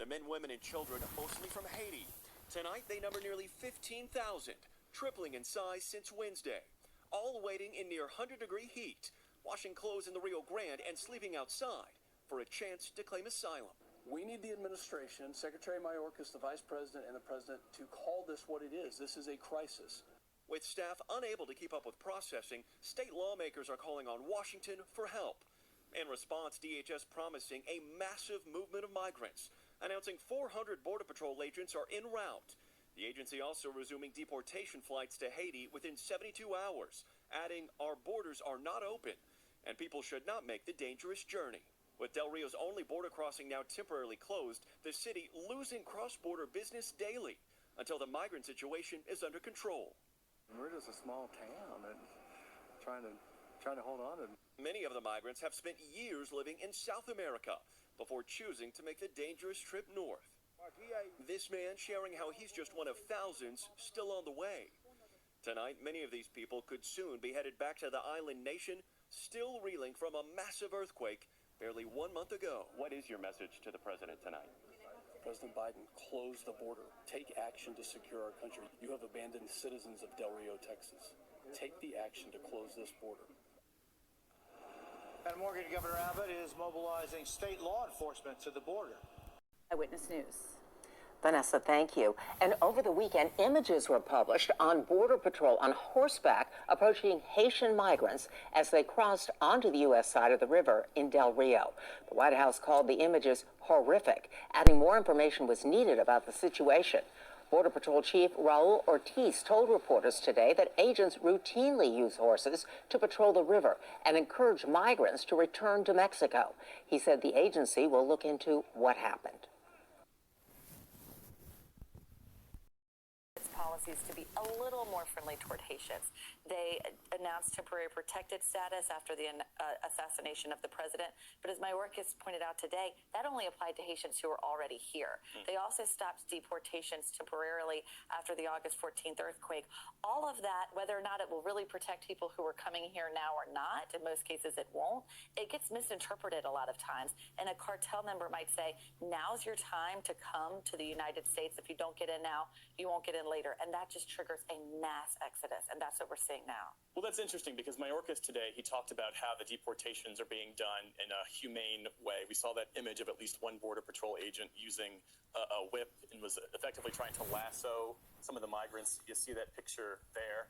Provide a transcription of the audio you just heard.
The men, women, and children, mostly from Haiti. Tonight, they number nearly 15,000, tripling in size since Wednesday. All waiting in near 100-degree heat, washing clothes in the Rio Grande and sleeping outside for a chance to claim asylum. We need the administration, Secretary Mayorkas, the Vice President, and the President to call this what it is. This is a crisis. With staff unable to keep up with processing, state lawmakers are calling on Washington for help. In response, DHS promising a massive movement of migrants, announcing 400 Border Patrol agents are en route. The agency also resuming deportation flights to Haiti within 72 hours, adding our borders are not open and people should not make the dangerous journey. With Del Rio's only border crossing now temporarily closed, the city losing cross-border business daily until the migrant situation is under control. We're just a small town and trying to hold on to. Many of the migrants have spent years living in South America before choosing to make the dangerous trip north. This man sharing how he's just one of thousands still on the way. Tonight, many of these people could soon be headed back to the island nation, still reeling from a massive earthquake barely 1 month ago. What is your message to the president tonight? President Biden, close the border. Take action to secure our country. You have abandoned citizens of Del Rio, Texas. Take the action to close this border. And Morgan, Governor Abbott is mobilizing state law enforcement to the border. Eyewitness News. Vanessa, thank you. And over the weekend, images were published on Border Patrol on horseback approaching Haitian migrants as they crossed onto the U.S. side of the river in Del Rio. The White House called the images horrific, adding more information was needed about the situation. Border Patrol Chief Raul Ortiz told reporters today that agents routinely use horses to patrol the river and encourage migrants to return to Mexico. He said the agency will look into what happened. Policies to be a little more friendly toward Haitians. They announced temporary protected status after the assassination of the president. But as Mayorkas pointed out today, that only applied to Haitians who were already here. They also stopped deportations temporarily after the August 14th earthquake. All of that, whether or not it will really protect people who are coming here now or not, in most cases it won't, it gets misinterpreted a lot of times. And a cartel member might say, now's your time to come to the United States. If you don't get in now, you won't get in later. And that just triggers a mass exodus. And that's what we're seeing now. Well, that's interesting because Mayorkas today, he talked about how the deportations are being done in a humane way. We saw that image of at least one Border Patrol agent using a whip and was effectively trying to lasso some of the migrants. You see that picture there.